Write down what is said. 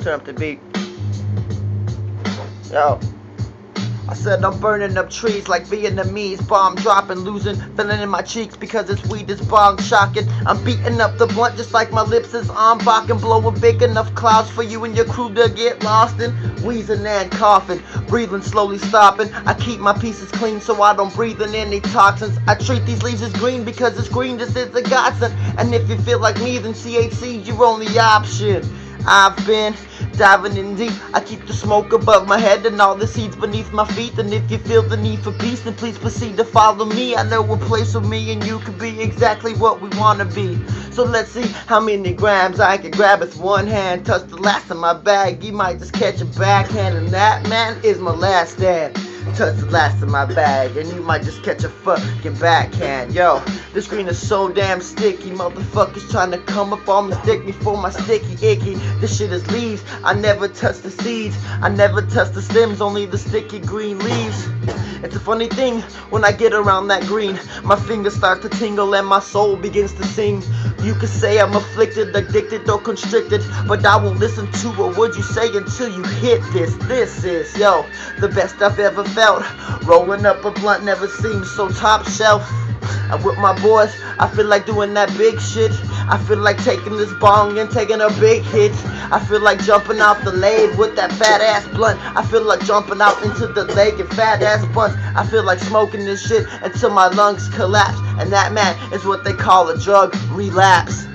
Turn up the beat. Yo. I said I'm burning up trees like Vietnamese, bomb dropping, losing feeling in my cheeks because this weed is bong shocking. I'm beating up the blunt just like my lips is on barking, blowing big enough clouds for you and your crew to get lost in, wheezing and coughing, breathing slowly stopping. I keep my pieces clean so I don't breathe in any toxins. I treat these leaves as green because it's green, this is a godsend. And if you feel like me, then THC's your only option. I've been diving in deep. I keep the smoke above my head and all the seeds beneath my feet. And if you feel the need for peace, then please proceed to follow me. I know a place for me and you can be exactly what we wanna be. So let's see how many grams I can grab with one hand. Touch the last of my bag, you might just catch a backhand. And that, man, is my last stand. Touch the last of my bag and you might just catch a fucking backhand. Yo, this green is so damn sticky. Motherfuckers trying to come up on me, stick me for my sticky icky. This shit is leaves, I never touch the seeds, I never touch the stems, only the sticky green leaves. It's a funny thing, when I get around that green, my fingers start to tingle and my soul begins to sing. You could say I'm afflicted, addicted, or constricted, but I will listen to a word you say until you hit this. This is, yo, the best I've ever felt. Rolling up a blunt never seemed so top shelf. I'm with my boys, I feel like doing that big shit. I feel like taking this bong and taking a big hit. I feel like jumping off the lake with that fat ass blunt. I feel like jumping out into the lake in fat ass blunts. I feel like smoking this shit until my lungs collapse. And that, man, is what they call a drug relapse.